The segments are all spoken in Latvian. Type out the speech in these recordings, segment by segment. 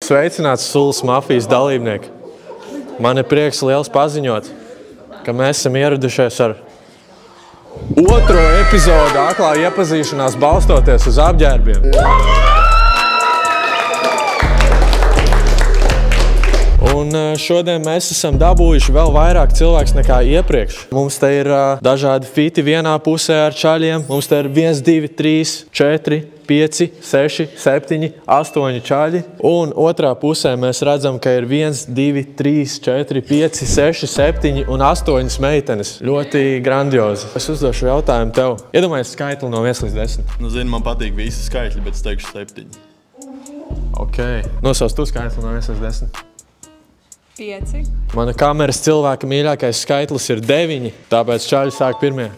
Sveicināts Sulas mafijas dalībnieki. Man ir prieks liels paziņot, ka mēs esam ieradušies ar otro epizodu aklā iepazīšanās balstoties uz apģērbiem. Un šodien mēs esam dabūjuši vēl vairāk cilvēks nekā iepriekš. Mums te ir dažādi fiti vienā pusē ar čaļiem. Mums te ir 1, 2, 3, 4, 5, 6, 7, 8 čaļi. Un otrā pusē mēs redzam, ka ir 1, 2, 3, 4, 5, 6, 7 un 8 meitenes. Ļoti grandiozi. Es uzdošu jautājumu tev. Iedomājies skaitli no 1 līdz 10. Nu, zini, man patīk visi skaitļi, bet es teikšu 7. Ok. Nosauc tu skaitli no 1 līdz 10. 5. Mana kameras cilvēka mīļākais skaitlis ir 9, tāpēc čaļi sāk pirmie.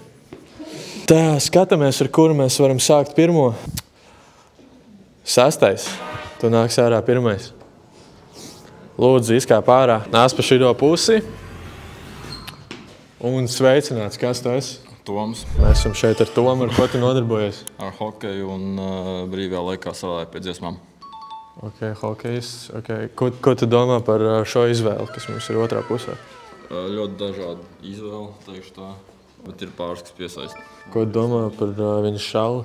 Tā, skatāmies, ar kuru mēs varam sākt pirmo. 6. Tu nāks ārā pirmais. Lūdzu, izkāp ārā. Nāc pa šito pusi. Un sveicināts, kas tu esi? Toms. Mēs esam šeit ar Tomu, ar ko tu nodarbojies? Ar hokeju un brīvajā laikā savādāk pie dziesmām. Ok, hokejs. Okay. Ko tu domā par šo izvēli, kas mums ir otrā pusē? Ļoti dažādi izvēli, teikšu tā, bet ir pāris, kas piesaista. Ko tu domā par viņa šauli?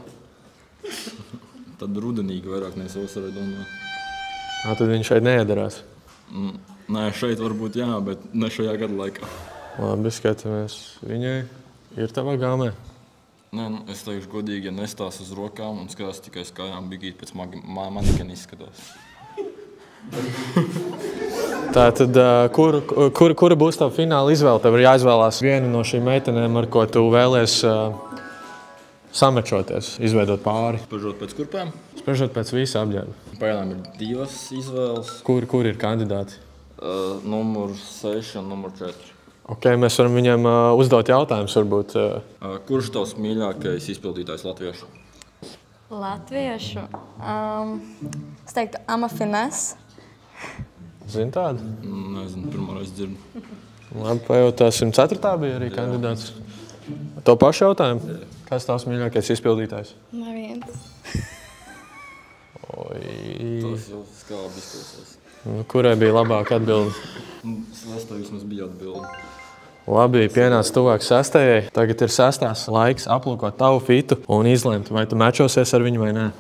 Tad rudenīgi vairāk nesavasarē domā. Tad viņš šeit neiedarās? Nē, šeit varbūt jā, bet ne šajā gada laikā. Labi, skatāmies. Viņai ir tavā gāmē? Nē, nu, es teikšu godīgi, ja nestās uz rokām un skatās tikai uz kājām, bigīt pēc manikeni izskatās. Tātad, kura būs tava fināla izvēle? Tev ir jāizvēlās vienu no šīm meitenēm, ar ko tu vēlies samečoties, izveidot pāri. Spriežot pēc kurpēm? Spriežot pēc visa apģērba. Pagaidām ir 2 izvēles. Kur ir kandidāti? Numur 6 un numur 4. Ok, mēs varam viņam uzdot jautājumus, varbūt. Kurš tavs mīļākais izpildītājs latviešu? Latviešu? Es teiktu Ama Finesse. Zini tādu? Nezinu, pirmoreiz dzirdu. Labi, pajautāsim. 4. bija arī kandidāts. To pašu jautājumu? Kas tavs mīļākais izpildītājs? Neviens. Tas jau skābi izklausās. Kurai bija labāka atbilde? 6. vismaz bija atbilde. Labi, pienāca tuvāk 6. Tagad ir 6. laiks aplūkot tavu fitu un izlemt, vai tu mečosies ar viņu vai nē.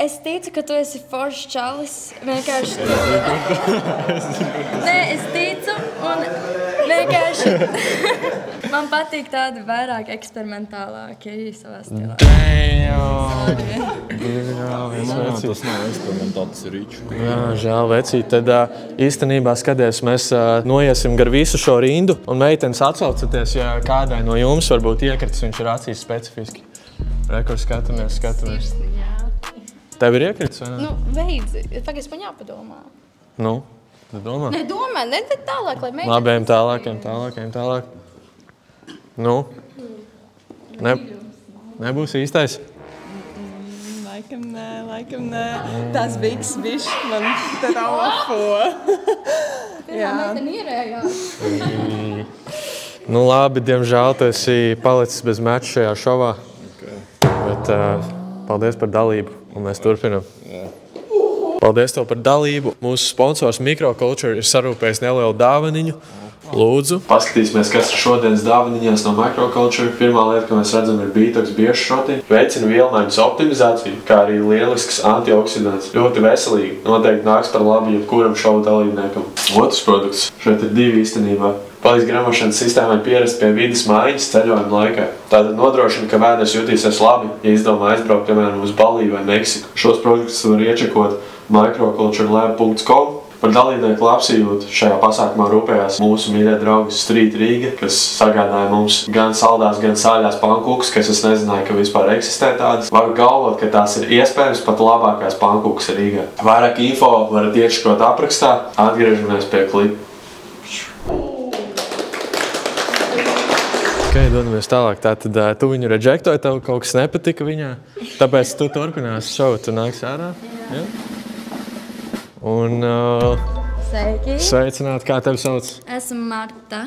Es ticu, ka tu esi foršs čalis. Vienkārši... Nē, es ticu un vienkārši... Man patīk tādi vairāk eksperimentālāki savā stilā. Tas nav eksperimentāli, tas ir rīču. Jā, žēl, vecīt. Tad īstenībā, skaties, mēs noiesim gar visu šo rindu un meitenes atsaucaties, ja kādai no jums varbūt iekritis, viņš ir acīs specifiski. Rekurs skatāmies. Tev ir iekritis, vai ne? Nu, veidzi. Pagaidzi, man jāpadomā. Nu, tu domā? Nedomā, ne tālāk, lai mēģināt. Labi, ejam tālāk. Nu? Nebūs īstais? Laikam nē. Tas biks bišķi man traupo. Pirmā meitene ierējās. Nu labi, diemžēl tu esi palicis bez meča šajā šovā. Bet paldies par dalību, un mēs turpinam. Paldies tev par dalību. Mūsu sponsors Microculture ir sarūpējis nelielu dāvaniņu. Lūdzu. Paskatīsimies, kas ir šodienas dāvaniņās no Microculture. Pirmā lieta, ko mēs redzam, ir bītoks biešu šrotiņu. Veicina vielmaiņas optimizāciju, kā arī lielisks antioksidants. Ļoti veselīgi. Noteikti nāks par labu jebkuram šovu dalībniekam. Otrs produkts. Šeit ir 2 īstenībā. Palīdz gremošanas sistēmai pierast pie vides maiņas ceļojuma laikā. Tātad nodrošina, ka vēders jutīsies labi, ja izdomā aizbraukt, piemēram, uz Baliju vai Meksiku. Šos produktus var iečekot microculturelab.com. Par dalībnieku labsajūtu šajā pasākumā rūpējās mūsu mīļie draugi Street Rīga, kas sagādāja mums gan saldās, gan sāļās pankūkas, kas es nezināju, ka vispār eksistē tādas. Varu galvot, ka tās ir iespējams pat labākās pankūkas Rīgā. Vairāk info varat iečakot aprakstā. Atgriežamies pie klipa. Ok, dodamies tālāk. Tātad tu viņu rejektoji, tev kaut kas nepatika viņā, tāpēc tu turpināsi šovu, tu nāks ārā. Ja? Un Sveiki. sveicināt, kā tevi sauc? Esmu Marta.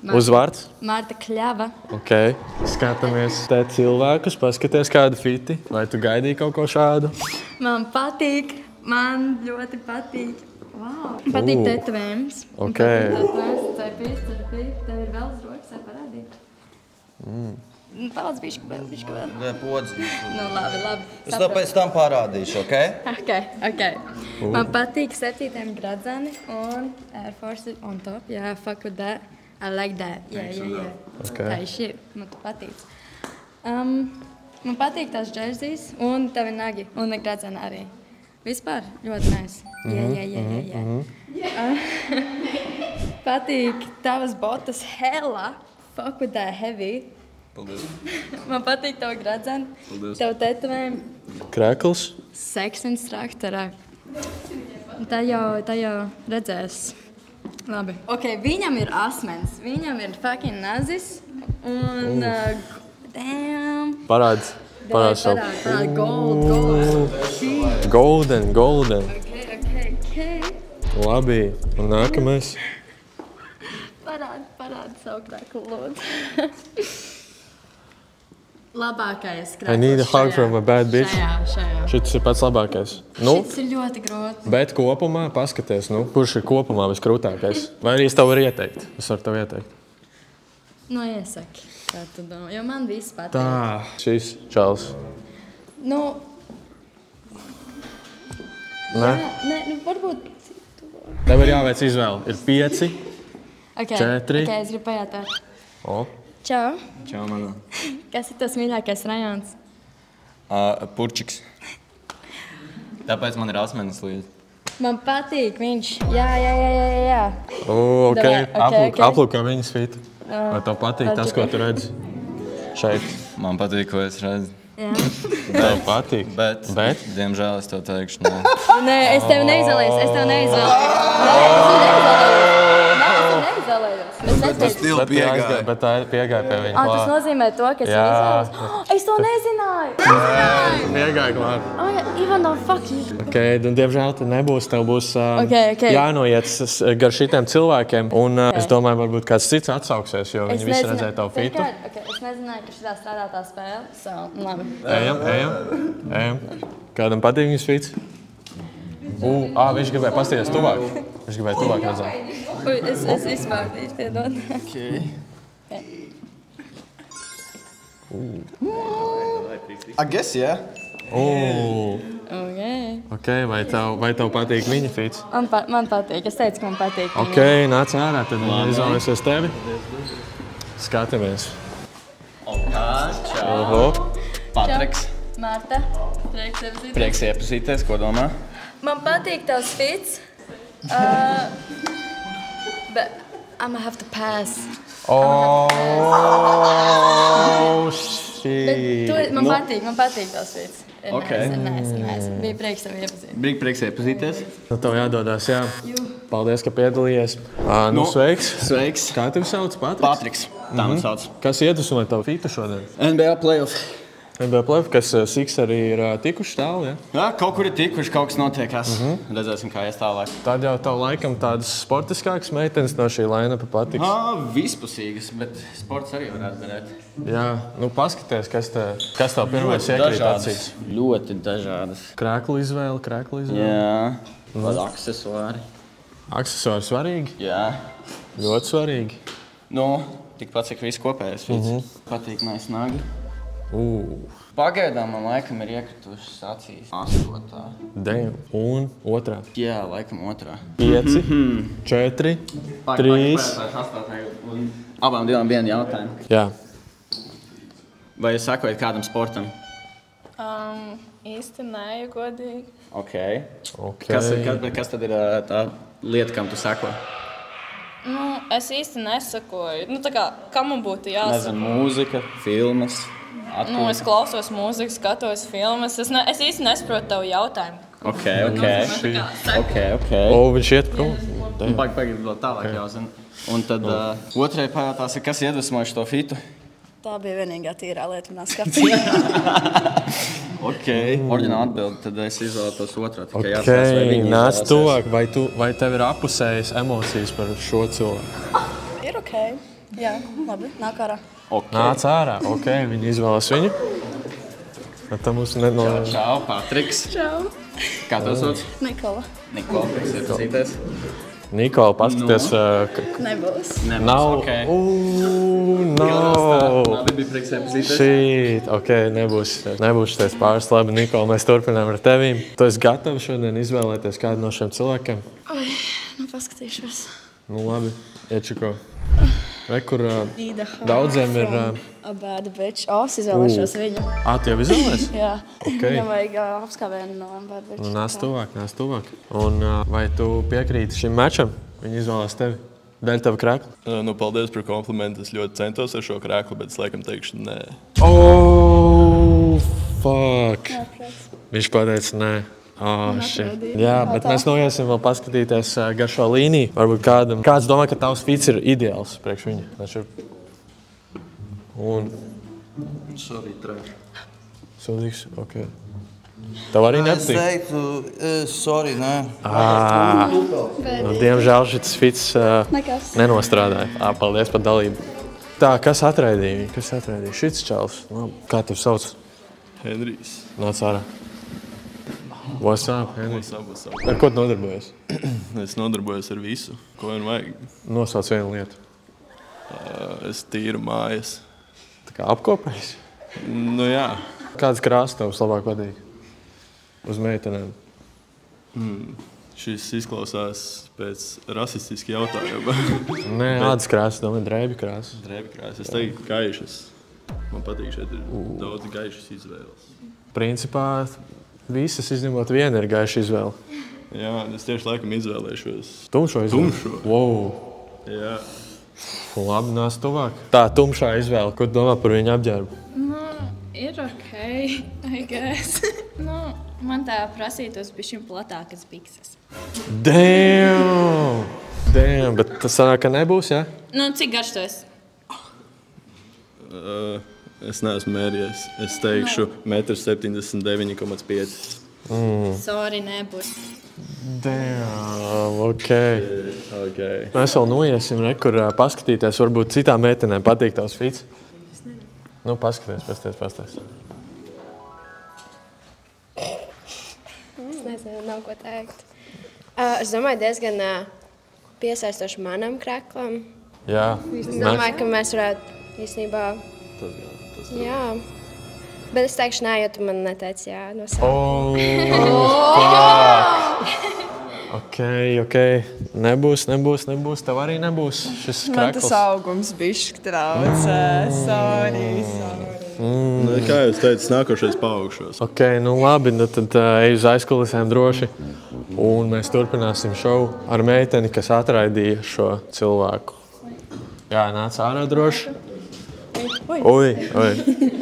Uzvārds? Marta Kļava. Ok. Skatāmies te cilvēkus, paskaties kādu fiti. Vai tu gaidīji kaut ko šādu? Man patīk. Man ļoti patīk. Wow. Patīk tetovējums. Ok. Tev ir vēl uz rokas, vai parādīt? Palac bišķi vēl. Nē, podzi. Nu, labi. Es to pēc tam parādīšu, ok? Ok. Man patīk 7. gradzeni un Air Force on top. Yeah, fuck with that. I like that. Yeah. Okay. Tā ir šī. Man tu patīk. Man patīk tās džersijas un tavi nagi un gradzeni arī. Vispār ļoti nice. Jā. Patīk tavas botas hella. Fuck with that heavy. Paldies. Man patīk tavu gradzeni. Paldies. Tavu tetovējumu. Krekls? Sex instruktorā. Tā jau redzēs. Labi. Ok, viņam ir asmens. Viņam ir fucking nazis. Un... damn. Parādi savu. Parādi. Gold. Golden. Ok. Labi. Un nākamais? Parādi savu kreklu, lūdzu. Labākais krekls. I need a hug from a bad bitch. Šajā. Šis ir pats labākais. Nu, Šis ir ļoti grūti. bet kopumā paskaties, kurš ir kopumā viskrūtākais. Vai arī es tev varu ieteikt? Es varu tev ieteikt. Nu, iesaki. Kā tu domā? Jo man viss patīk. Tā. Šis čals. Nu, Ne? nu varbūt... Tev ir jāveic izvēle. Ir 5. Okay. 4. Ok, es gribu pajautāt. O. Čau. Čau, manā. Kas ir tas mīļākais rajons? Purčiks. Tāpēc man ir asmenis līdzi. Man patīk viņš. Jā. Ok. Davai, ok. Aplūkā viņas fitu. Vai tev patīk tas, ko tu redzi šeit? Man patīk, ko es redzu. Jā. Tev patīk. Bet? Diemžēl es tev teikšu, nē. Nē, es tev neizolēju. Tas stili piegāja. Bet tā ir piegāja pie viņa. Tas nozīmē to, ka es Jā. izvēlos. Es to nezināju. Piegāja klāt. Even though fuck you. Ok, diemžēl te nebūs. Tev būs Ok. jānoiet gar šitiem cilvēkiem. Un es domāju, varbūt kāds cits atsauksies, jo viņi visi redzēja tavu fitu. Es nezināju, ka šitā strādā tā spēle. So, labi. Ejam. Kādam patīk viņas fits? Viņš gribēja pasties tuvāk. Viņš gribēja tuvāk redzēt. Es izpārdīšu, piedod. I guess, yeah. Ok, vai tev patīk viņa fits? Man patīk. Es teicu, ka man patīk. Ok, nāc ārā, tad viņi izvēlēsies tevi. Skatāmies. Oho. Patriks. Marta, prieks tevi zināt. Prieks iepazīties, ko domā? Man patīk tavs fits. But I'm gonna have to pass. Bet man patīk tavs fits. Ok. Nice. Bija prieks tevi iepazīt. Bija prieks iepazīties. Nu, tev jādodās, jā. Paldies, ka piedalījies. Sveiks. Sveiks. Kā tevi sauc, Patriks? Patriks. Tā man sauc. Kas iedvesmoja tavu fitu šodien? NBA playoff. NBA playoff, kas Sixeri ir tikuši tālu, jā? Jā, kaut kur ir tikuši, kaut kas notiekās. Redzēsim, kā ies tālāk. Tad jau tev laikam tādas sportiskākas meitenes no šī line-upa patiks. Vispusīgas, bet sports arī varētu darēt. Jā, paskaties, kas tev pirmais iekrīt acīs. Ļoti dažādas. Krēklu izvēle. Jā, tādi aksesuāri. Aksesuāri svarīgi? Jā. Ļoti svarīgi. Tikpat, cik viss kopējais fits. Patīk nice nagi. Pagaidām man laikam ir iekritušas acīs 8. Damn. Un otrā. Jā, laikam 2. 5, 4, 3. Abām divām vienu jautājumu. Jā. Vai jūs sakojat kādam sportam? Īsti nē, ja godīgi. Ok. Ok. Kas tad ir tā lieta, kam tu sako? Es īsti nesakoju. Kam man būtu jāsaka? Nezinu, mūzika, filmas. Es klausos mūziku, skatos filmas. Es īsti nesaprotu tavu jautājumu. Ok. Viņš iet prom. Pagaid vēl tālāk jāzina. Un tad otrai pajautās, kas iedvesmoja šo fitu? Tā bija vienīgā tīrā lieta manā skapī. Ok. Orģināla atbilde, tad es izvēlētos otrā. Ok, nāc tuvāk. Vai tev ir apusējas emocijas par šo cilvēku? Ir ok. Jā, labi, nāk ārā. Nāc ārā, ok, viņi izvēlas viņu. Bet tam mums nenolēma. Čau, Patriks. Čau. Kā tas sauc? Nikola. Nikola, kas ir pazīties? Nikola, paskaties, Nebūs. nav. Okay. No. Labi, bija prieks iepazīties. Šīt, ok, nebūs šitais pāris. Labi, Nikola, mēs turpinām ar tevīm. Tu esi gatavs šodien izvēlēties kādu no šiem cilvēkiem? Nu, paskatīšos. Nu, labi, iečiko. Re, kur daudziem ir... A bad bitch. Es izvēlēšos viņu. Tu jau izvēlēs? Jā. Ok. Viņam vajag apskāvienu no bad bitch. Nu, nāc tuvāk. Un vai tu piekrīti šim mačam? Viņi izvēlās tevi. Dēļ tava krēkla? Nu, paldies par komplimentu. Es ļoti centos ar šo krēklu, bet es laikam teikšu nē. Fuck. Viņš pateica nē. Jā, bet mēs noiesim vēl paskatīties gar šo līniju. Varbūt kāds domā, ka tavs fits ir ideāls priekš viņa. Un... Sorry, trash. Sūdīgs, ok. Tev arī Es nepatīk? teiktu, sorry, nē. Nu, diemžēl šis fits Nekas. nenostrādāja. Paldies par dalību. Tā, kas atraidīja viņu? Šits čals. Kā tev sauc? Henrijs. Nāc ārā. What's up, Henrijs? What's up? Ar ko tu nodarbojies? Es nodarbojos ar visu, ko vien vajag. Nosauc vienu lietu. Es tīru mājas. Tā kā apkopējis? Nu jā, Kādas krāsas tev labāk patīk? Uz meitenēm. šis izklausās pēc rasistiski jautājuma. Nē, ādas krāsas, domāju, drēbju krāsas. Drēbkrās. Es teiktu gaišas. Man patīk šeit ir daudz gaišas izvēles. Principā visas izņemot vienu ir gaiša izvēle. Jā, es tieši laikam izvēlēšos. Tumšo izvēli? Tumšo. Wow. Jā. Labi, nāc tuvāk. Tā, tumšā izvēle. Ko tu domā par viņu apģērbu? Ir ok, I guess. Man tā prasītos bišķiņ platākas bikses. Damn! Bet tas sanāk, ka nebūs, jā? Cik garš tu esi? Es neesmu mērījies. Es teikšu 1,79,5 m. Sorry, nebūs. Damn, ok. Okay. Mēs vēl noiesim, kur paskatīties. Varbūt citām meitenēm patīk tavs fits. Nu, paskaties. Es nezinu, nav ko teikt. Es domāju, diezgan piesaistoši manam kreklam. Jā. Es domāju, ka mēs varētu īstenībā... Jā. Bet es teikšu nē, jo tu man neteici jā no sākuma. Ok. Nebūs. Tev arī nebūs šis Man tas krekls. augums bišķi traucē. Sorry. Kā jūs teicat, nākošais paaugšos. Ok, nu labi, tad ej uz aizkulisēm droši. Un mēs turpināsim šovu ar meiteni, kas atraidīja šo cilvēku. Jā, nāc ārā droši. Oi.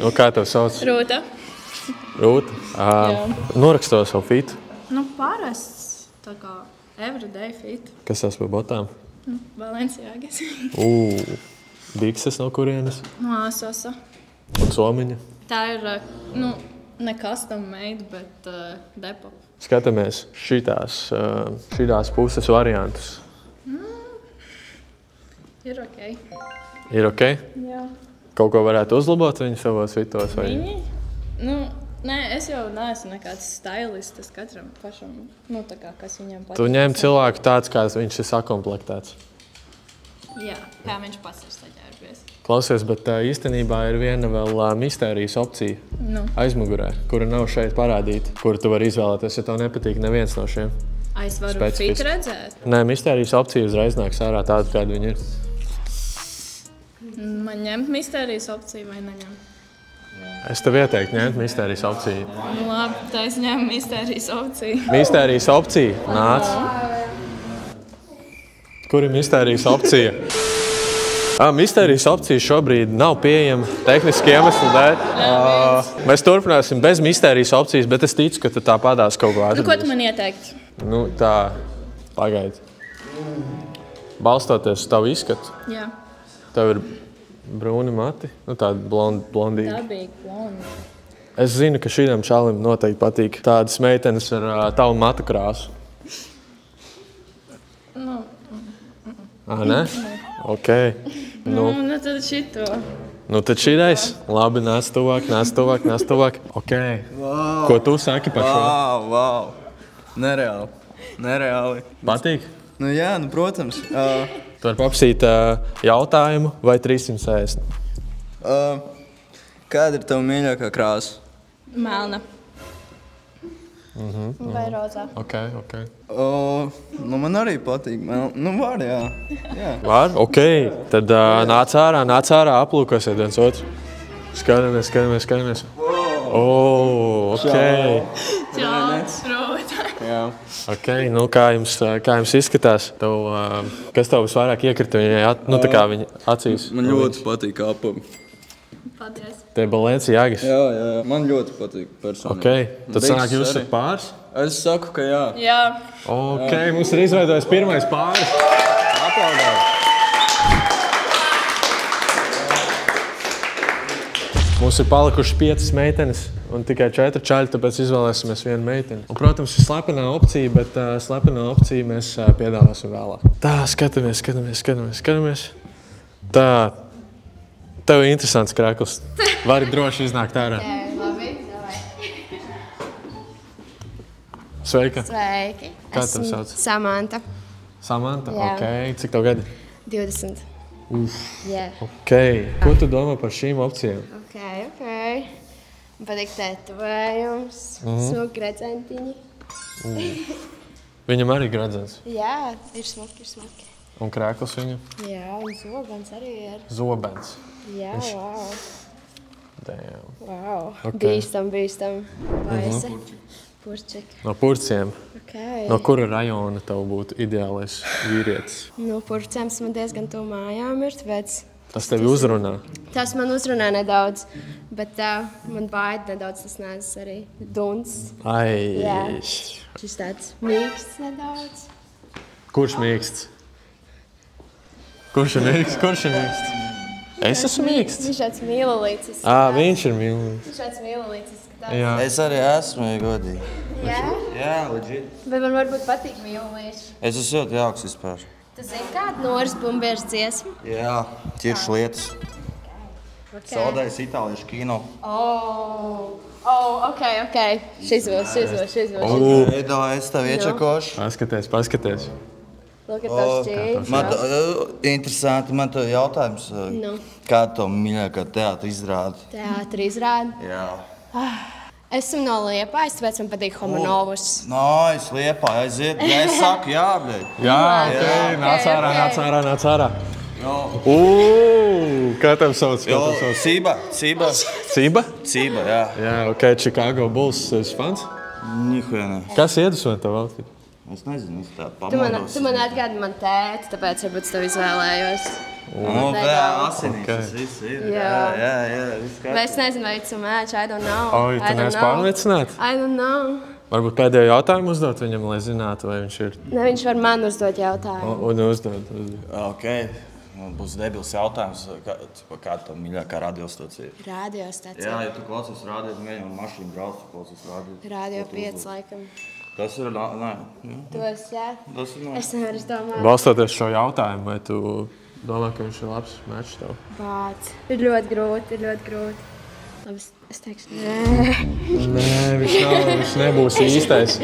Nu, kā tev sauc? Rūta. Noraksto savu fitu. Parasts. Tā kā everyday fit. Kas tas par botām? Balenciāgas. Bikses no kurienes? No Asosa. Un somiņa. Tā ir, ne custom made, bet depo. Skatāmies šitās puses variantus. Ir ok. Ir ok? Jā. Kaut ko varētu uzlabot viņu savos fitos? Vai? Viņi? Nē, es jau neesmu nekāds stylists. Tas katram pašam, tā kā, kas viņam patīk. Tu ņem cilvēku tāds, kāds viņš ir sakomplektēts. Jā, kā viņš pats ir saģērbies. Klausies, bet īstenībā ir viena vēl mistērijas opcija aizmugurē, kura nav šeit parādīta, kuru tu vari izvēlēties, ja tev nepatīk neviens no šiem. Es varu Specifiski. fit redzēt. Nē, mistērijas opcija uzreiz nāks ārā tāda, kāda viņa ir. Man ņemt mistērijas opciju vai neņemt? Es tev ieteiktu ņemt mistērijas opciju. Labi, tā es ņemu mistērijas opciju. Mistērijas opcija nāc. Kur ir mistērijas opcija? Mistērijas opcija šobrīd nav pieejama tehniski iemeslu dēļ. Mēs turpināsim bez mistērijas opcijas, bet es ticu, ka tu tā padās kaut ko atradīs. Ko tu man ieteiktu? Tā, pagaidi. Balstoties uz tavu izskatu, Jā. tev ir brūni mati, tāda blondīga. Tā bija blonda. Es zinu, ka šīm čalim noteikti patīk tādas meitenes ar tavu matu krāsu. Ne? Ok. Nu, tad šito. Nu, tad šīreiz. Labi, nāc tuvāk. Ok. Wow. Ko tu saki par šo? Wow. Nereāli. Patīk? Nu jā, nu protams. Tu vari paprasīt jautājumu vai 360. Kāda ir tava mīļākā krāsa? Melna. Vai rozā? Ok. Nu man arī patīk. Nu var, jā. Var? Ok. Tad nāc ārā, aplūkosiet viens otru. Skatāmies. Ok. Čauts, protams. Jā. Ok, nu kā jums izskatās? Kas tev visvairāk iekrita viņa acīs? Man ļoti patīk apam. Paldies. Tie Balenciagas. Jā. Man ļoti patīk personīgi. Ok, tad sanāk jūs esat pāris? Es saku, ka jā. Jā. Ok, mums ir izveidojis pirmais pāris. Aplaudējam. Mums ir palikušas 5 meitenes un tikai 4 čaļi, tāpēc izvēlēsimies vienu meiteni. Un, protams, ir slepenā opcija, bet slepenā opciju mēs piedāvāsim vēlāk. Tā, skatāmies. Tā, tev ir interesants krekls. Vari droši iznākt ārā. Labi, davai. Sveika. Sveiki. Kā tev sauc? Samanta. Samanta? Jā. Ok, cik tev gadi? 20. Jā. Ok, ko tu domā par šīm opcijām? Ok. Man patīk tetovējums, smuki gredzentiņi. Viņam arī gradzens. Jā, ir smuki. Un krēkls viņam? Jā, un zobens arī ir. Zobens. Jā, wow. Damn. Wow. Ok. Bīstam. Baisi. Purčik. No Purciem. Ok. No kura rajona tev būtu ideālais vīrietis? No Purciem man diezgan tuvu mājām ir, tāpēc Tas tevi uzrunā. tas man uzrunā nedaudz, bet man baida nedaudz tas nāc arī duns. Ai. Jā. Šis tāds mīksts nedaudz. Kurš mīksts? Kurš ir mīksts? Es esmu mīksts. Viņš tāds mīlulīcis. Viņš ir mīlīgs. Viņš tāds mīlulīcis. Jā. Es arī esmu, ja godīgi. Jā? Jā, legit. Bet man varbūt patīk mīlulīši. Es esmu ļoti jauks vispār. Tu zini kādu Noras Bumbiežas dziesmu? Jā, tieši lietas. Okay. Saldējis itāliešu kino. Ok. Šis būs. Edo, es tev iečakošu. Paskaties. Lūk, ir tavs čīns. Man interesanti, man tev jautājums. Nu. Kāda tev mīļākā teātra izrāde? Teātri izrāda. Jā. Esmu no Liepājas, tāpēc man patīk Homonovus. Es Liepā, aiziet. Ja es saku, jā, bet. Jā, ok. Nāc ārā. Kā tev sauc? Cība. Cība? Cība, jā. Jā, ok. Chicago Bulls fans? Nihuja ne. Kas iedvesmo tev outfit? Es nezinu, es tā Tu pamodos. man atgādini man tēti, tāpēc varbūt es tev izvēlējos. Tā asinīs, tas viss ir. Jā, viss Vai kārtībā. es nezinu, vai tu match, I don't know. Oi, tu neesi pārliecināta? I don't know. Varbūt pēdējo jautājumu uzdot viņam, lai zinātu, vai viņš ir. Ne, viņš var man uzdot jautājumu. Un uzdod. Ok, man būs debils jautājums, kāda tev mīļākā radiostacija ir? Radiostacija. Jā, ja tu klausies radio, tu mēģini mašīnu brauc, tu klausies radio. Radio 5 laikam. Tas ir, nē, Tu esi, jā? tas ir, nē. Es nevaru izdomāt. Balstoties šo jautājumu, vai tu domā, ka viņš ir labs mečs tev? Bāc. Ir ļoti grūti. Labi, es teikšu, nē. Nē, viņš nebūs īstais.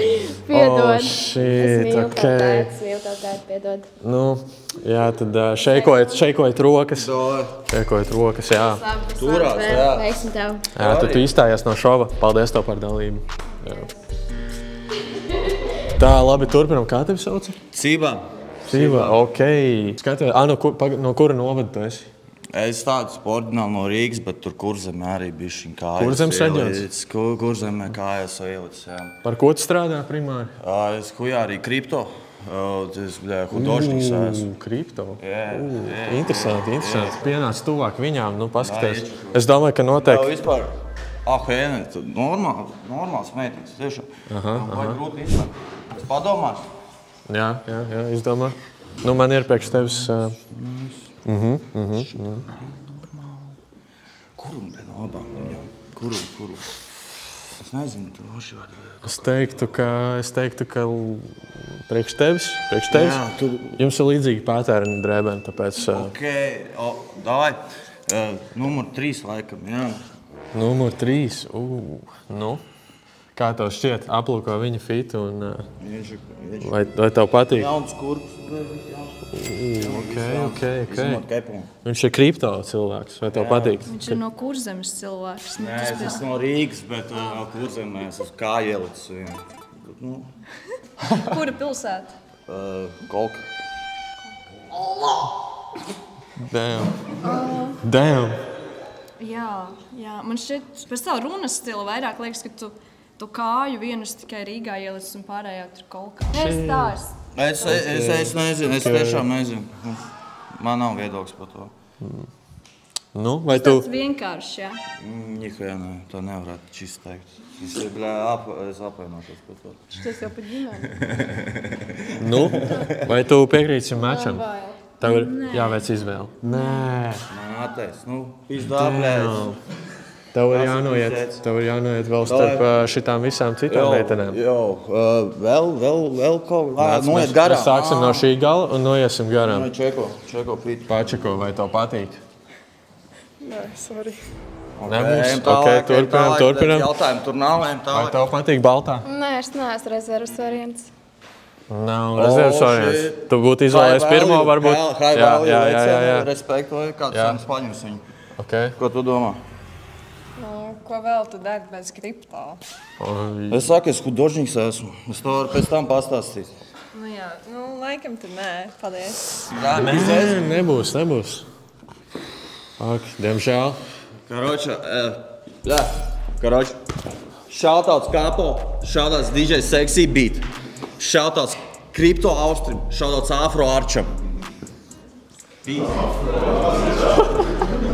Piedod. Oh, shit, ok. Es mīlu tev tēt, piedod. Nu, jā, tad šeikojiet rokas. Šeikojiet rokas, jā. Labi, es Turās, labi, jā. veiksim tev. Jā, tad tu izstājies no šova. Paldies tev par dalību. Jā. Tā, labi, turpinam. Kā tevi sauc? Cībā. Cība, ok. Skaties, no kura novada tu esi? Es tādu ordināli no Rīgas, bet tur Kurzemē arī bišķiņ kājas. Kurzemes reģions? Kurzemē kājas ielicis, jā. Par ko tu strādā primāri? Es hujā arī kripto. Tas bija hudošniks. Kripto. Jā. Interesanti. Pienāc tuvāk viņām, paskaties. Es domāju, ka noteikti. Vispār, Hēne, normāls meitings, tiešām. Vai grūti izlēmt. Es padomāšu. Jā, izdomā. Nu, man ir priekš tevis. Kuru, bet no abām viņām? Kuru? Es nezinu, droši vai. Es teiktu, ka priekš tevis. Jā, tu... Jums ir līdzīgi patēriņa drēbēm, tāpēc... Davai. Numur 3 laikam, jā. Numur 3. Nu. Kā tev šķiet? Aplūko viņa fitu un... Vai tev patīk? Jauns kurps. Ok. Viņš ir kripto cilvēks. Vai tev patīk? Viņš ir no Kurzemes cilvēks. Nē, es esmu no Rīgas, bet no Kurzemē es esmu Kājelis. Kura pilsēta? Kolka. Damn. Jā. Man šķiet, pēc tā runas stila vairāk liekas, ka tu kāju vienus tikai Rīgā ielicis un pārējā tur Kolkā. Es nezinu, es tiešām nezinu. Man nav viedoklis par to. Nu, vai tu... Tas vienkārši, jā? Nihajā, nē, tā nevarētu čist teikt. Es apvainošos par to. Šitas jau pa ģimeni. Nu, vai tu piekrīti šim mačam? Tev ir jāveic izvēle. Nē. Mātais, izdāblēs. Tev ir jānoiet vēl starp šitām visām citām meitenēm. Vēl kaut kā. Noiet garām. Mēs sāksim no šī gala un noiesim garām. Čeko pīt. Pačeko, vai tev patīk? Nē, sorry. Nebūs. Ok, turpinām. Jautājumu tur nav, ejam tālāk. Vai tev patīk baltā? Nē, es neesmu rezervas variants. Nav rezervas variants. Tu būtu izvēlējies pirmo, varbūt? Jā. Respektoju, kāds sanas paņems viņu. Ok. Ko tu domā? Ko vēl tu dari bez kripto? Es saku, es hudožņiks esmu. Es to varu pēc tam pastāstīt. Laikam tu nē. Paldies. Nē, nebūs. Ok, diemžēl. Karoči. Shoutouts Kapo, shoutouts DJ Sexy Beat, shoutouts Kripto Austrim, shoutouts Afro Arčam.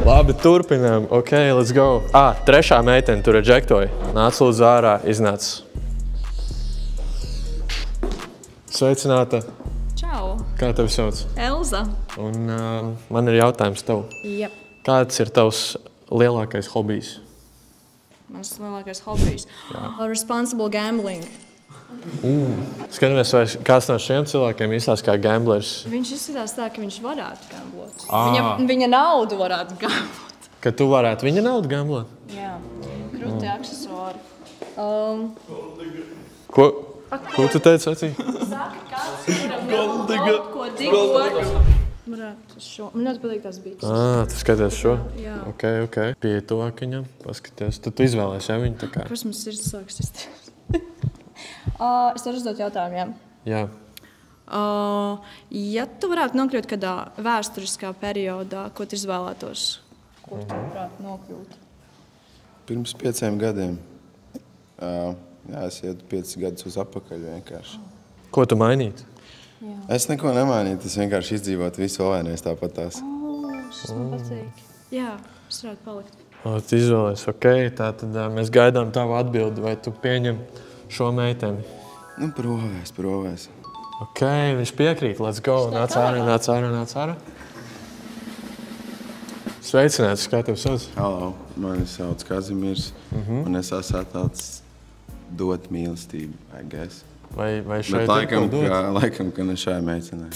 Labi, turpinām. Ok, let's go. Trešā meitene tu rejektoji. Nāc lūdzu ārā, iznāc. Sveicināta. Čau. Kā tevi sauc? Elza. Un man ir jautājums tev. Jep. Kāds ir tavs lielākais hobijs? Mans lielākais hobijs. Responsible gambling. Skatāmies, vai kāds no šiem cilvēkiem izsās kā gamblers. Viņš izskatās tā, ka viņš varētu gamblot. Viņa naudu varētu gamblot. Ka tu varētu viņa naudu gamblot? Jā. Krūti aksesuāri. Ko tu teici, Acī? Saka, kāds kuram kaut ko digot. Man ļoti patīk tās bītas. Tu skaties šo? Jā. Ok. Pieeja tuvāk viņam, paskaties. Tu izvēlēsi, ja viņu tā kā? Protams, mums ir sāks izties. Es varu uzdot jautājumu, jā? Ja tu varētu nokļūt kādā vēsturiskā periodā, ko tu izvēlētos? Kur tu varētu nokļūt? Pirms 5 gadiem. Es ietu 5 gadus uz apakaļ vienkārši. Ko tu mainītu? Es neko nemainītu, es vienkārši izdzīvotu visu vēlēnēs tāpatās. Šis man patīk. Jā, es varētu palikt. Tu izvēlies, ok, tātad mēs gaidām tavu atbildi, vai tu pieņem šo meiteni? Provēs. Ok, viņš piekrīt, let's go, nāc ārā. Sveicināts, kā tev sauc? Halo, mani sauc Kazimirs, un es esmu tāds dot mīlestību, I guess. Vai šeit laikam, ka ne šai meitenei.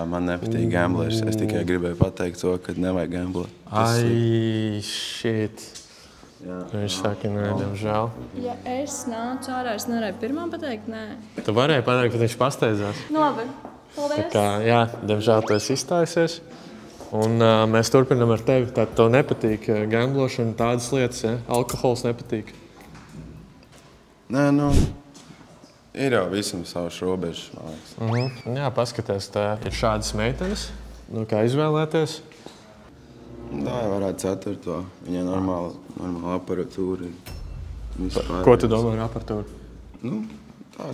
Man nepatīk gamblers, es tikai gribēju pateikt to, ka nevajag gamblot. Shit. Viņš saka, nē, diemžēl. Ja es nācu ārā, es nevarēju pirmā pateikt, nē. Tu varēji pateikt, ka viņš pasteidzās. Labi, paldies. Tā kā, jā, diemžēl tu esi izstājusies. Un mēs turpinam ar tevi. Tātad tev nepatīk gamblošana, tādas lietas, ja? Alkohols nepatīk. Nē, ir jau visam savas robežas, man liekas. Jā, paskaties, tā ir šādas meitenes. Kā izvēlēties? Jā, varētu 4. Viņai normāla aparatūra ir. Ko tu domā ar aparatūru? Tā,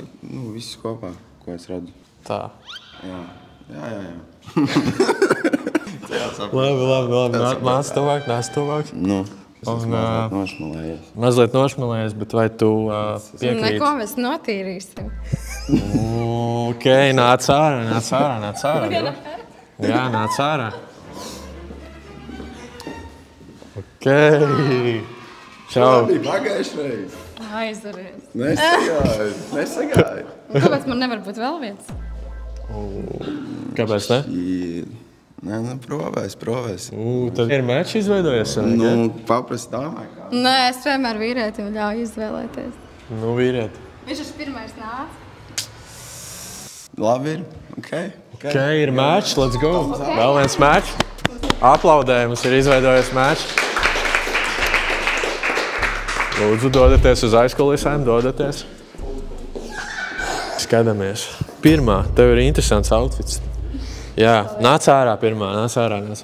viss kopā, ko es redzu. Tā. Jā. Labi. Nāc tuvāk. Mazliet nošmalējies, bet vai tu piekrīti? Neko mēs notīrīsim. Ok, nāc ārā. Jā, nāc ārā. Ok. Čau. Labi, pagājušreiz. Aizdaries. Nesagāju. Un kāpēc man nevar būt vēl viens? Kāpēc ne? Nē, provēs. Tad ir mečs izveidojies? Paprast dāmai. Nē, es vienmēr vīrietim ļauju izvēlēties. Vīrieti. Viņš ir pirmais nāc. Labi ir. Ok, ir mečs, let's go. Vēl viens mečs. Aplaudējums ir izveidojies mečs. Lūdzu, dodaties uz aizkulisēm, dodaties. Skatāmies. Pirmā, tev ir interesants outfits. Jā, nāc ārā pirmā, nāc ārā pirmā.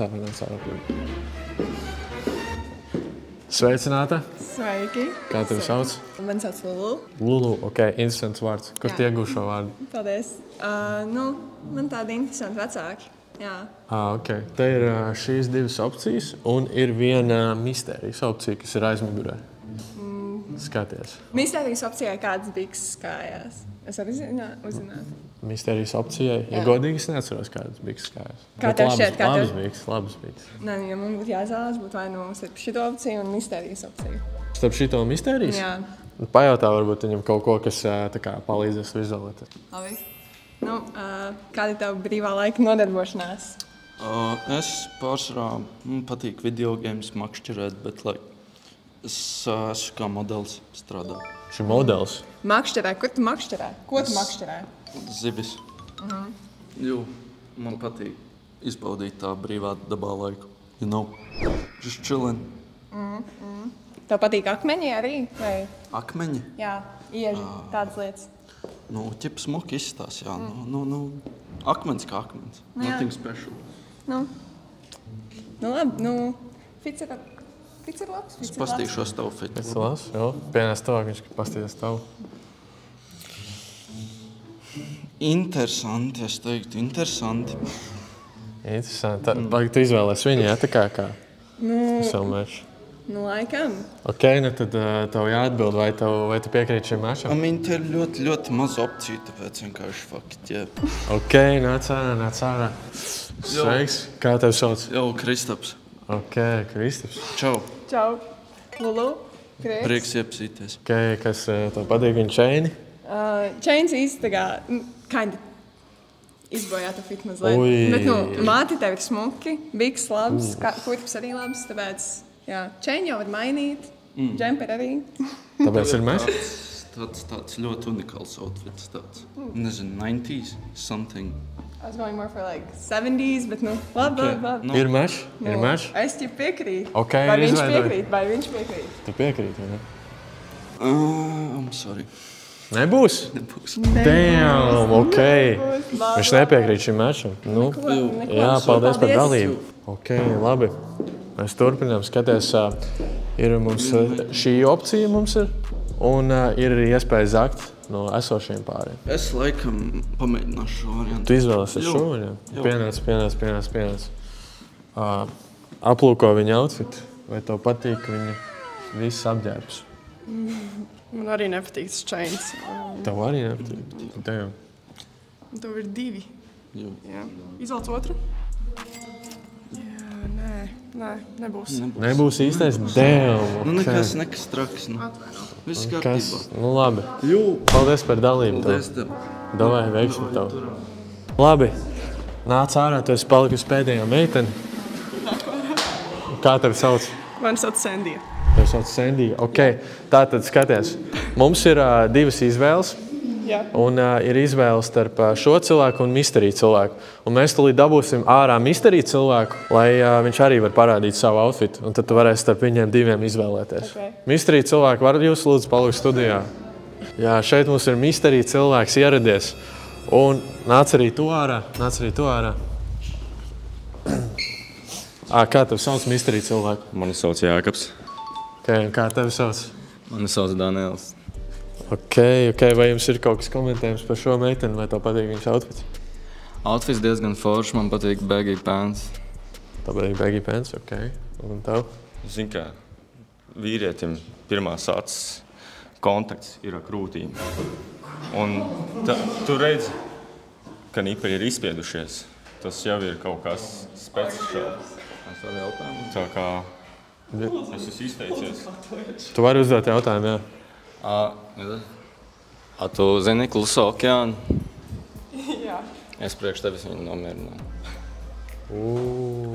Sveicināta. Sveiki. Kā tevi sauc? Man sauc Lulu. Lulu, ok, interesants vārds. Kur tu iegūši šo vārdu? Paldies. Man tādi interesanti vecāki. Jā. Ok. Te ir šīs divas opcijas un ir viena mistērijas opcija, kas ir aizmugurē. Skaties. Mistērijas opcijai kādas bikses kājās. Es arī uzzinātu. Mistērijas opcijai. Ja godīgi, es neatceros, kādas bikses kājās. Kā tev šķiet? Labas bikses. Nē, ja man būtu jāizvēlas, būtu vai nu starp šito opciju un mistērijas opciju. Starp šito un mistērijas? Jā. Pajautā varbūt viņam kaut ko, kas tā kā palīdzēs izolēt. Labi. Kāda ir tava brīvā laika nodarbošanās? Es pārsvarā patīk video games makšķerēt, bet es esmu kā modelis strādā. Šī modelis? Makšķerē. Kur tu makšķerē? Ko tu makšķerē? Zivis. Jo, man patīk izbaudīt tā brīvā dabā laiku. Just chillin'. Tev patīk akmeņi arī? Vai? Akmeņi? Jā, ieži, tādas lietas. Ķip smuki izstās, jā. Akmens kā akmens. Nothing special. Labi, fits ir labs. Es pastīšos tavu fitu. Es lasu, jā. Pienās tavāk, viņš pastīties tavu. Interesanti, es teiktu, interesanti. Interesanti. Tu izvēlēs viņu, jā, tā kā savu meču. Laikam. Ok, tad tev jāatbild, vai tu piekrīt šim mečam? Te ir ļoti, ļoti maz opciju, tāpēc vienkārši fakt, jā. Ok, nāc ārā. Sveiks, kā tev sauc? Jau, Kristaps. Ok, Kristaps. Čau. Čau. Lulu. Prieks iepazīties. Ok, kas tev patīk viņa čeini? Čeins īsti tā kā, kinda izbojāta fit mazliet. Bet, māti tev ir smuki, biks labs, kurps arī labs, tāpēc, jā, čeini jau var mainīt, džemper arī. Tāpēc ir mēs? Tāds ļoti unikāls outfits, tāds, nezinu, 90s, something. I was going more for like 70s, bet labi. Ir meš? Es tev piekrītu. Ok, vai viņš piekrīt? Tu piekrīti, vai ne? I'm sorry. Nebūs? Damn, ok. Viņš nepiekrīt šim mečam. Jā, paldies par dalību. Ok, labi. Mēs turpinām skaties. Ir mums šī opcija mums ir. Un ir arī iespēja zakt no esošiem pāriem. Es laikam pamēģināšu šo variantu. Tu izvēlēsies šo variantu? Pienāc. Aplūko viņa outfit. Vai tev patīk viņa viss apģērbs? Man arī nepatīk tas čeins. Tev arī nepatīk? Tev ir divi. Jā. Izvelc otru? Nē, nebūs. Nebūs īstais? Damn, ok. Nekas traks. Viss kārtībā. Labi. Paldies par dalību. Paldies tev. Davai, veiksim tev. Labi. Nāc ārā, tu esi palikusi pēdējā meitene. Kā tevi sauc? Mani sauc Sandija. Tevi sauc Sandija. Ok, tātad skaties. Mums ir divas izvēles. Jā. Un ir izvēle starp šo cilvēku un misteriju cilvēku. Un mēs tulīt dabūsim ārā misteriju cilvēku, lai viņš arī var parādīt savu outfitu. Un tad tu varēsi starp viņiem diviem izvēlēties. Okay. Misteriju cilvēku, varat jūs lūdzu palikt studijā? Jā, šeit mums ir misteriju cilvēks ieradies. Un nāc arī tu ārā. Kā tev sauc misteriju cilvēku? Mani sauc Jākaps. Okay, kā tev sauc? Mani sauc Daniels. Ok, vai jums ir kaut kas komentējums par šo meiteni, vai tev patīk viņas outfits? Outfits diezgan forši, man patīk baggy pants. Tā patīk baggy pants, ok. Un tev? Zini kā, vīrietim pirmās acis kontakts ir ar krūtīm. Un tu redzi, ka nipeļi ir izspiedušies. Tas jau ir kaut kas speciāls. Tā kā Es esmu izteicies. Tu vari uzdot jautājumu, jā. Tu zini Kluso okeānu? Jā. Es priekš tevis viņu nomierināju.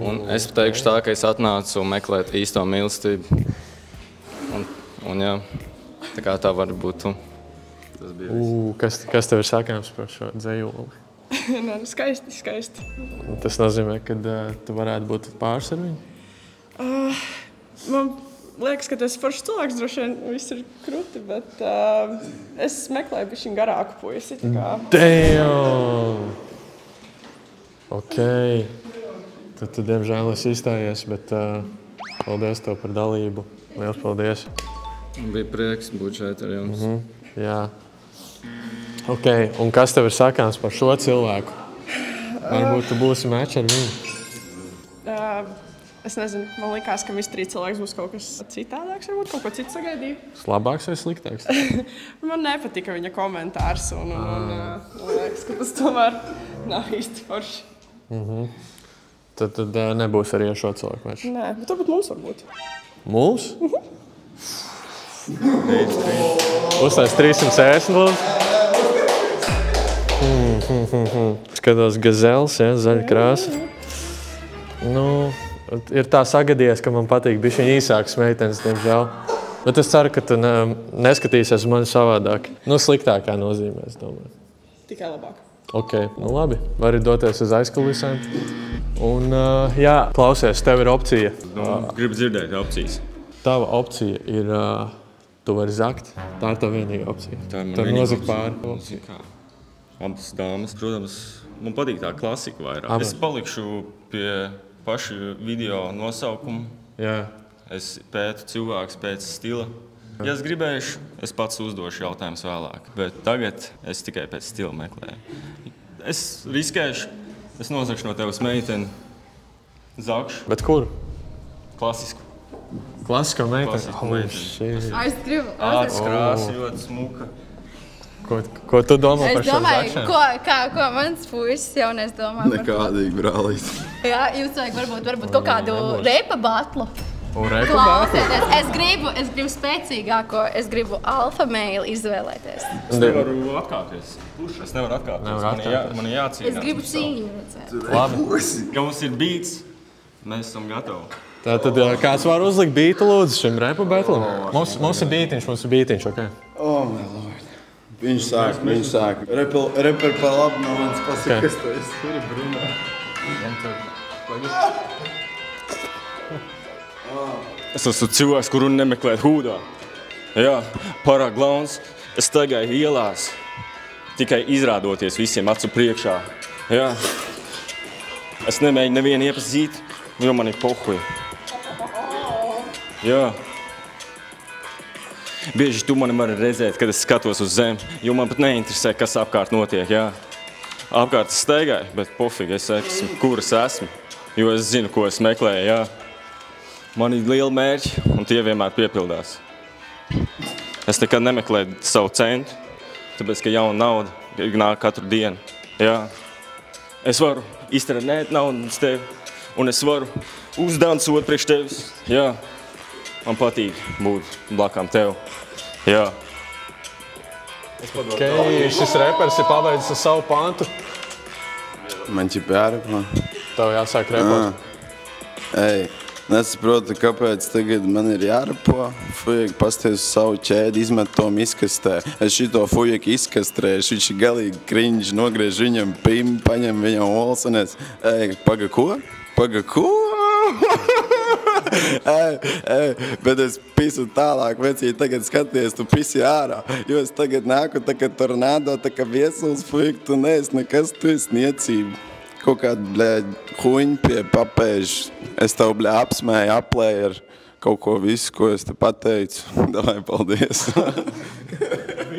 Un es teikšu tā, ka es atnācu meklēt īsto mīlestību. Un jā, tā kā tā var būt tu. Tas bija viss. Kas tev ir sakāms par šo dzejoli? Nē, skaisti. Tas nozīmē, ka tu varētu būt pāris ar viņu? Man liekas, ka tu esi foršs cilvēks, droši vien viss ir kruti, bet es meklēju bišķiņ garāku puisi. Damn! Ok. Tad tu, diemžēl, esi izstājies, bet paldies tev par dalību. Liels paldies. Bija prieks būt šeit ar jums. Jā. Ok, un kas tev ir sakāms par šo cilvēku? Varbūt tu būsi mečs ar viņu? Es nezinu, man likās, ka visi 3 cilvēks būs kaut kas citādāks, varbūt kaut ko citu sagaidīju. Labāks vai sliktāks? Man nepatika viņa komentārs, un man liekas, ka tas tomēr nav īsti forši. Tad nebūs arī ar šo cilvēku mečs? Nē, bet varbūt mums var būt. Mums? Uztais 360, lūdzu. Skatos gazels, ja, zaļa krāsa. Nu, ir tā sagadies, ka man patīk bišķiņ īsākas meitenes, diemžēl. Bet es ceru, ka tu neskatīsies mani savādāk. Nu, sliktākā nozīmē, es domāju. Tikai labāk. Ok, nu labi. Vari doties uz aizkulisēm. Un, jā, klausies, tev ir opcija. Gribu dzirdēt opcijas. Tava opcija ir, tu vari zakt. Tā ir tava vienīga opcija. Tā ir Tev nozakt pāri. Abas dāmas, protams, man patīk tā klasika vairāk. Es palikšu pie pašu video nosaukumu. Jā. Es pētu cilvēkus pēc stila. Ja es gribēšu, es pats uzdošu jautājumus vēlāk. Bet tagad es tikai pēc stila meklēju. Es riskēšu, es nozakšu no tevis meiteni. Zakšu. Bet kur? Klasisku. Klasisko meiteni? Klasisku meiteni. Es gribu. Ādas krāsa, ļoti smuka. Ko tu domā par šo zakšanu? zakšanu? Ko mans puisis jaunais domā par to? Nekādīgi, brālīt. Jā, jūs vajag varbūt kaut kādu repa batlu. Klausieties, es gribu spēcīgāko, es gribu alfa meilu izvēlēties. Es nevaru atkāpties. Es nevaru atkāpties. Man ir jācīnās. Es gribu cīņu redzēt. Labi. Ka mums ir beats, mēs esam gatavi. Tātad kāds var uzlikt bītu, lūdzu, šim repa batlam? Mums ir bītiņš, ok? Oh, my lord. Viņš sāk. Reper pa labi no manis pasaka, kas tu esi. Tur ir brunā. Es esmu cilvēks, kuru nemeklēt hūdā. Jā, pārāk glauns. Es staigāju ielās, tikai izrādoties visiem acu priekšā. Jā. Es nemēģinu nevienu iepazīt, jo man ir pohuj. Jā. Bieži tu mani vari redzēt, kad es skatos uz zemi, jo man pat neinteresē, kas apkārt notiek, jā. Apkārt es staigāju, bet pofīgi es esmu, kur es esmu, jo es zinu, ko es meklēju, jā. Man ir lieli mērķi, un tie vienmēr piepildās. Es nekad nemeklēju savu centu, tāpēc, ka jauna nauda nāk katru dienu, jā. Es varu iztrenēt naudu uz tevi, un es varu uzdansot priekš tevis, jā. Man patīk būt blakām tev. Jā. Ok, šis repers ir pabeidzis savu pantu. Man ķip jārepā. Tev jāsāk repot. Ej, nesaprotu, kāpēc tagad man ir jārepā. Fujek pasties uz savu ķēdi, izmet to izkastē. Es šito Fujek izkastrēšu, viņš ir galīgi kriņģi, nogriež viņam pim, paņem viņam olsenes. Ej, paga ko? Bet es pisu tālāk, vecīgi, tagad skaties, tu pisi ārā, jo es tagad nāku tā kā tornado, tā kā viesuls, fuik, tu neesi nekas, tu esi niecība. Kaut kādu, huņu pie papēžu, es tev, apsmēju, aplēju ar kaut ko visu, ko es te pateicu. Davai, paldies.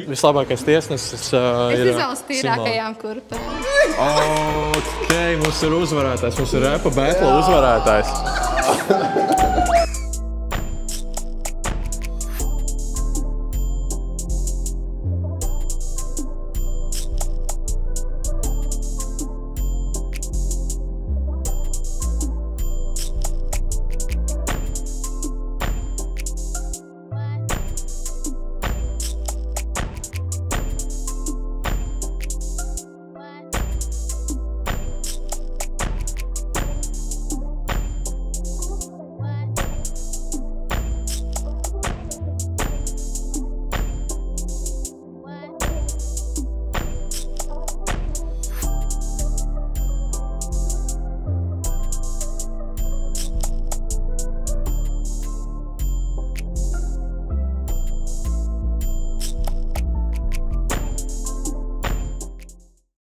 Vislabākais tiesnesis ir Es izvēlos tīrākajām kurpēm. Ok, mums ir uzvarētājs, mums ir repa battle uzvarētājs.